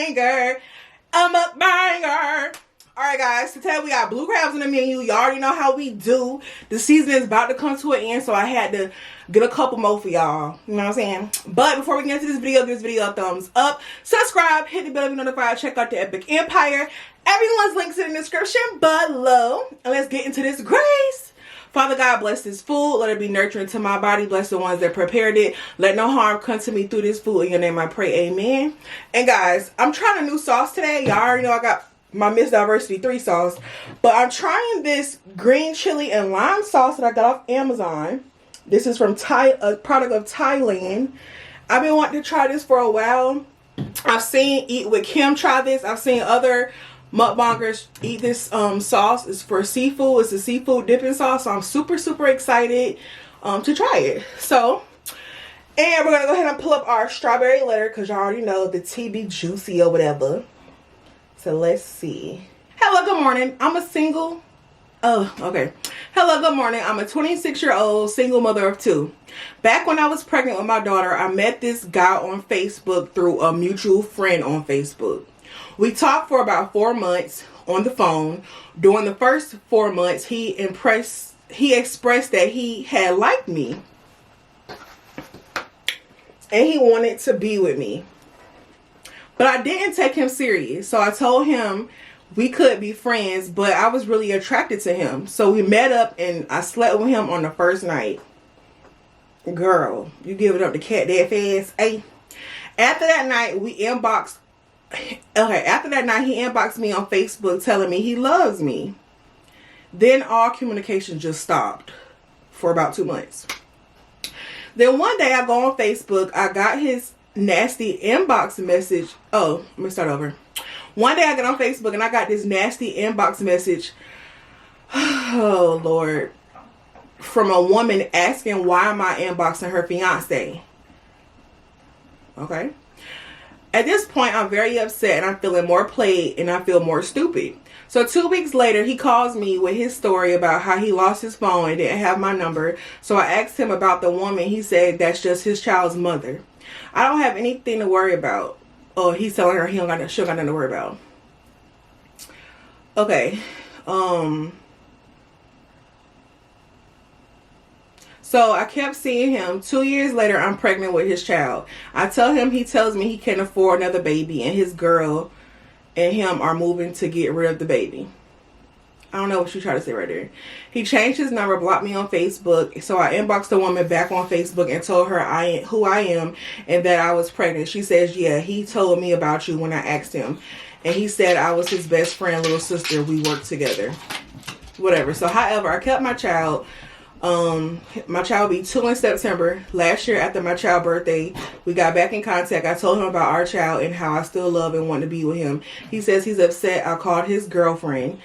mukbanger. A mukbanger. Alright guys, today we got blue crabs on the menu. You already know how we do. The season is about to come to an end, so I had to get a couple more for y'all. You know what I'm saying? But before we get into this video, give this video a thumbs up. Subscribe, hit the bell to be notified. Check out the Epic Empire. Everyone's links in the description below. And let's get into this grace. Father God, bless this food. Let it be nurturing to my body. Bless the ones that prepared it. Let no harm come to me through this food. In your name I pray, amen. And guys, I'm trying a new sauce today. Y'all already know I got my Miss Diversity 3 sauce. But I'm trying this green chili and lime sauce that I got off Amazon. This is from a product of Thailand. I've been wanting to try this for a while. I've seen Eat with Kim try this. I've seen other mukbangers eat this sauce. It's for seafood. It's a seafood dipping sauce. So I'm super excited to try it. So, and we're going to go ahead and pull up our strawberry letter because y'all already know the tea be juicy or whatever. So let's see. Hello, good morning. I'm a single. Oh, okay. Hello, good morning. I'm a 26-year-old single mother of 2. Back when I was pregnant with my daughter, I met this guy on Facebook through a mutual friend on Facebook. We talked for about 4 months on the phone. During the first 4 months, he expressed that he had liked me. And he wanted to be with me. But I didn't take him serious. So I told him we could be friends, but I was really attracted to him. So we met up and I slept with him on the first night. Girl, you give it up to cat that fast, eh? After that night, we inboxed. Okay, after that night, he inboxed me on Facebook telling me he loves me. Then all communication just stopped for about 2 months. Then one day I go on Facebook. I got his nasty inbox message. Oh, let me start over. One day I get on Facebook and I got this nasty inbox message. Oh, Lord. From a woman asking why am I inboxing her fiance. Okay. At this point, I'm very upset and I'm feeling more played and I feel more stupid. So 2 weeks later, he calls me with his story about how he lost his phone and didn't have my number. So I asked him about the woman. He said that's just his child's mother. I don't have anything to worry about. Oh, he's telling her she don't got nothing to worry about. Okay. So I kept seeing him. 2 years later, I'm pregnant with his child. I tell him, he tells me he can't afford another baby and his girl and him are moving to get rid of the baby. I don't know what you try to say right there. He changed his number, blocked me on Facebook. So I inboxed the woman back on Facebook and told her who I am and that I was pregnant. She says, yeah, he told me about you when I asked him. And he said I was his best friend, little sister. We worked together. Whatever. So, however, I kept my child. My child will be 2 in September. Last year after my child's birthday, we got back in contact. I told him about our child and how I still love and want to be with him. He says he's upset. I called his girlfriend.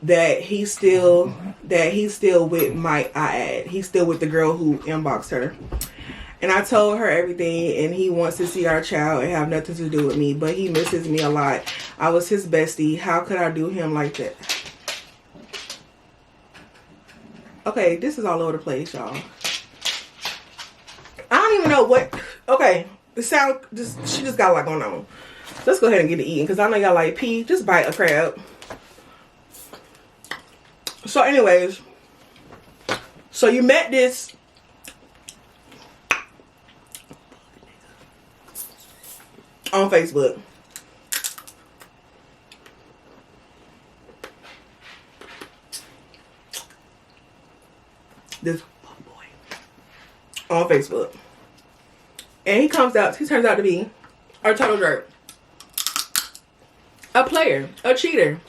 That he's still with he's still with the girl who inboxed her. And I told her everything and he wants to see our child and have nothing to do with me, but he misses me a lot. I was his bestie. How could I do him like that? Okay, this is all over the place, y'all. I don't even know what. Okay, she just got a lot going on. Let's go ahead and get it eaten because I know y'all like pee. Just bite a crab. So anyways, so you met this on Facebook. This boy on Facebook. And he turns out to be a total jerk. A player, a cheater.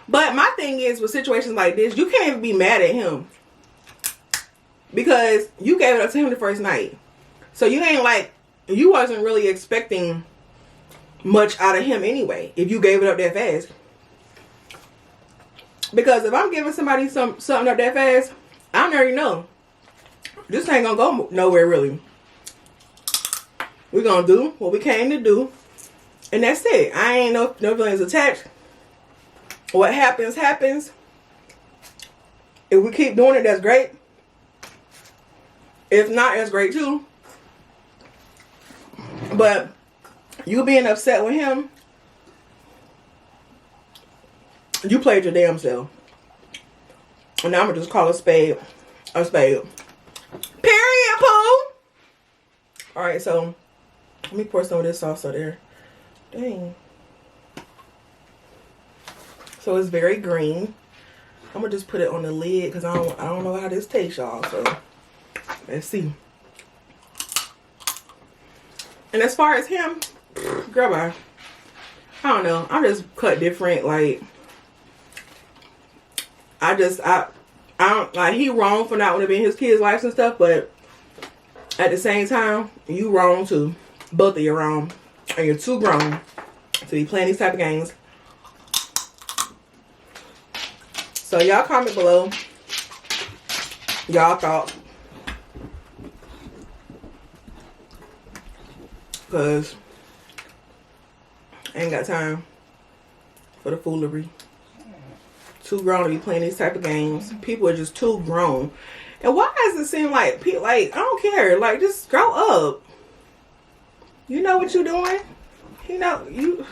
But my thing is, with situations like this, you can't even be mad at him. Because you gave it up to him the first night. So you ain't like, you wasn't really expecting much out of him anyway, if you gave it up that fast. Because if I'm giving somebody something up that fast, I already know. This ain't gonna go nowhere really. We're gonna do what we came to do. And that's it. I ain't no feelings attached. What happens, happens. If we keep doing it, that's great. If not, that's great too. But You being upset with him, you played your damn self. And now I'm gonna just call a spade a spade. Period, Pooh. Alright, so let me pour some of this sauce out there. Dang. So it's very green. I'm gonna just put it on the lid because I don't know how this tastes, y'all. So let's see. And as far as him, girl, I don't know. I'm just cut different. Like I don't like, he wrong for not wanting to be in his kids' lives and stuff, but at the same time, you wrong too. Both of you wrong. And you're too grown to be playing these type of games. So y'all comment below y'all thoughts. Cause I ain't got time for the foolery. Too grown to be playing these type of games. People are just too grown. And why does it seem like people, like, I don't care, like, just grow up. You know what you're doing? You know, you,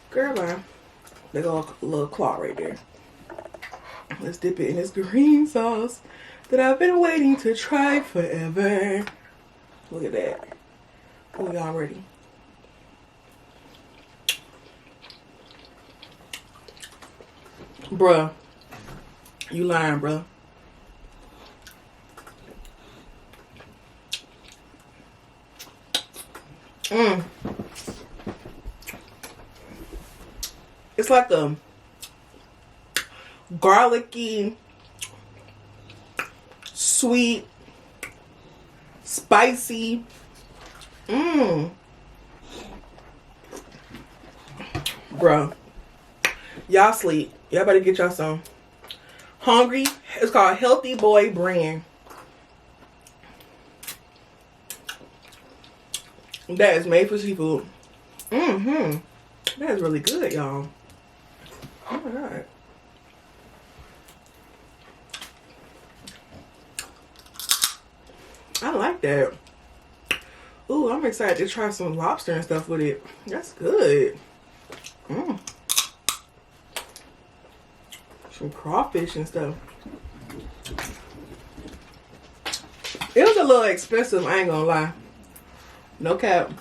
girl, bye. There go a little claw right there. Let's dip it in this green sauce that I've been waiting to try forever. Look at that. Oh, y'all ready? Bruh, you lying, bruh. It's like a garlicky, sweet, spicy. Bruh, y'all sleep. Y'all better get y'all some. Hungry. It's called Healthy Boy Brand. That is made for seafood. That is really good, y'all. Oh my god. I like that. Ooh, I'm excited to try some lobster and stuff with it. That's good. Some crawfish and stuff. It was a little expensive, I ain't gonna lie. No cap.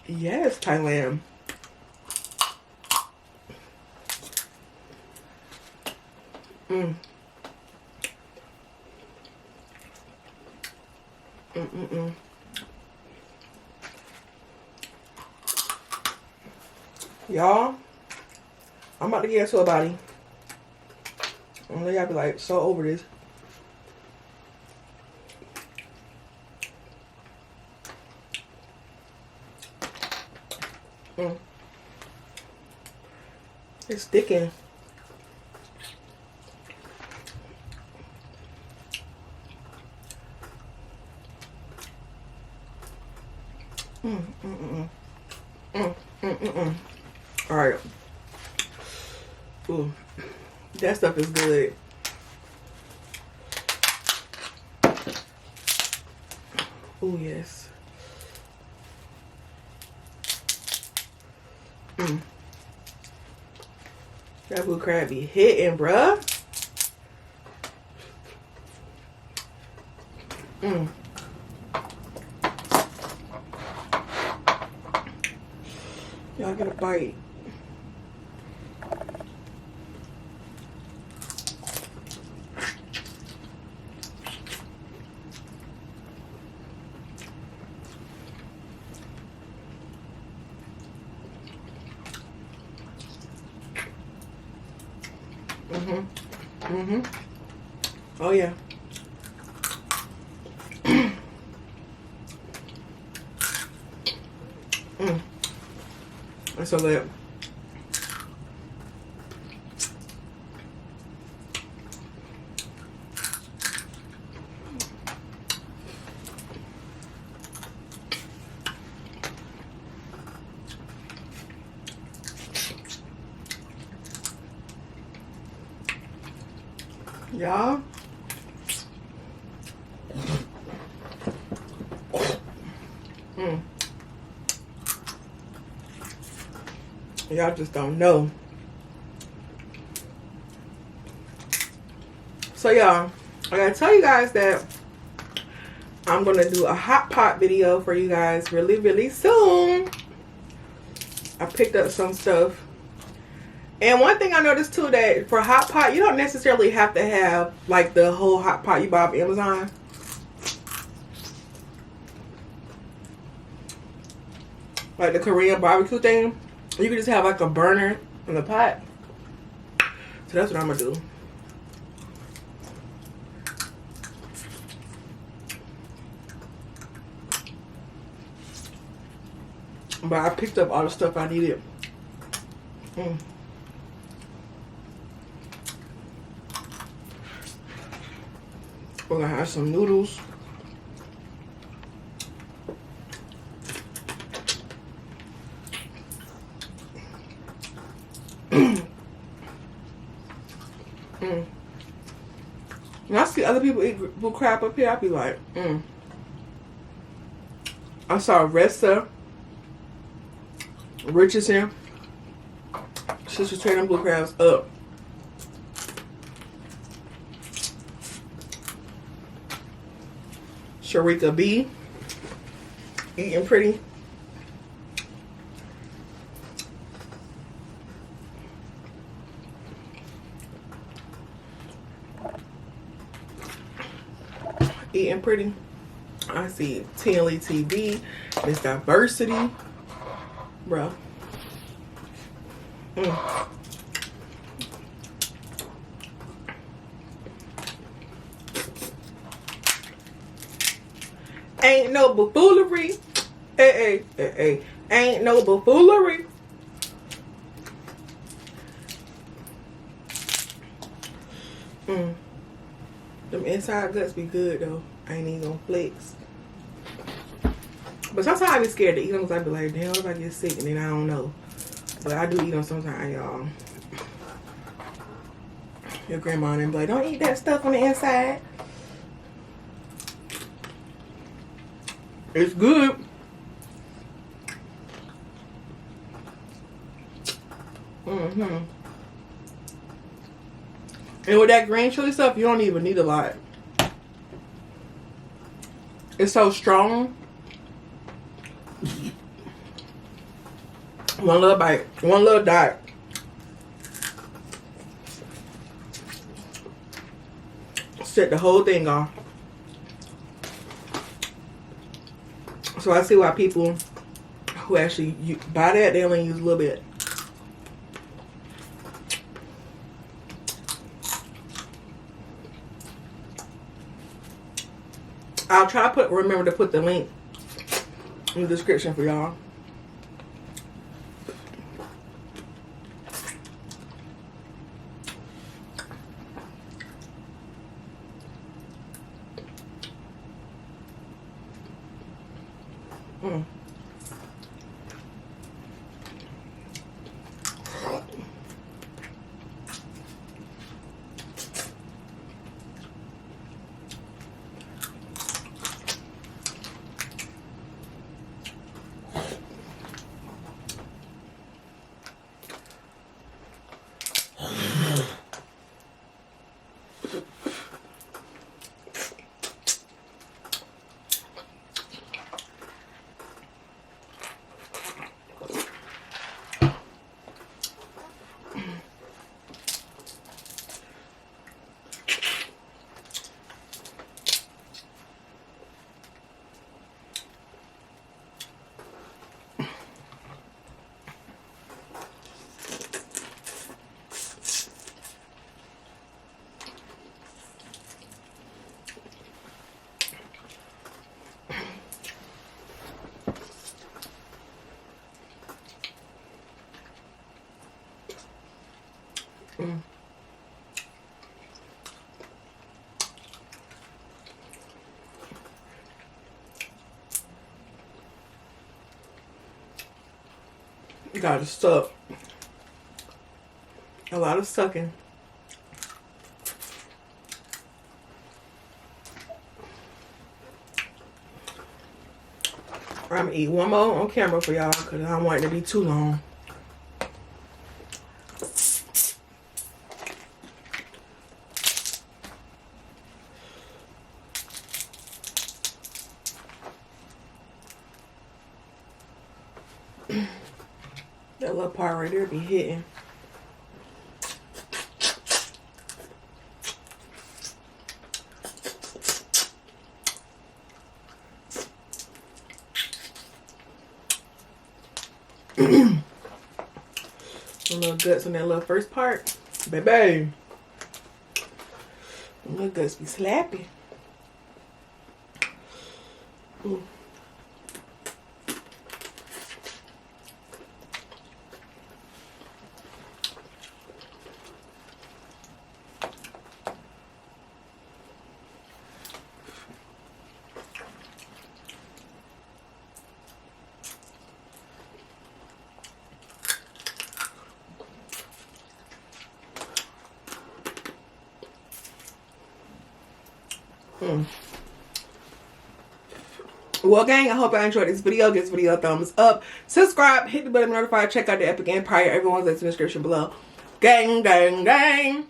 Yes, Thailand. Y'all, I'm about to get into a body. I know y'all be like so over this. It's sticking. All right. Ooh, that stuff is good. Oh yes. That blue crab be hitting, bruh. Y'all get a bite. Oh yeah. That's so good. Y'all, Y'all just don't know. So y'all, I gotta tell you guys that I'm gonna do a hot pot video for you guys really soon. I picked up some stuff. And one thing I noticed too, that for hot pot, you don't necessarily have to have like the whole hot pot you buy off Amazon. Like the Korean barbecue thing. You can just have like a burner in the pot. So that's what I'm gonna do. But I picked up all the stuff I needed. We're gonna have some noodles. When I see other people eat blue crab up here, I be like, I saw Ressa Richardson. She's just trading blue crabs up. Sharika B. Eating pretty. Eating pretty. I see Tinley TV. Miss Diversity. Bro. Ain't no buffoonery. Hey. Ain't no buffoonery. Them inside guts be good though. I ain't even gonna flex. But sometimes I be scared to eat them because I be like, damn, what if I get sick and then I don't know. But I do eat them sometimes, y'all. Your grandma and be like, don't eat that stuff on the inside. It's good. And with that green chili stuff, you don't even need a lot. It's so strong. One little bite, one little dot. Set the whole thing off. So I see why people who actually buy that, they only use a little bit. I'll try to remember to put the link in the description for y'all. You gotta suck. A lot of sucking. I'm gonna eat one more on camera for y'all because I don't want it to be too long. That little part right there be hitting. The little guts on that little first part. Baby. The little guts be slappy. Ooh. Well, gang, I hope I enjoyed this video. Give this video a thumbs up. Subscribe, hit the button, notify, check out the Epic Empire. Everyone's in the description below. Gang, gang, gang.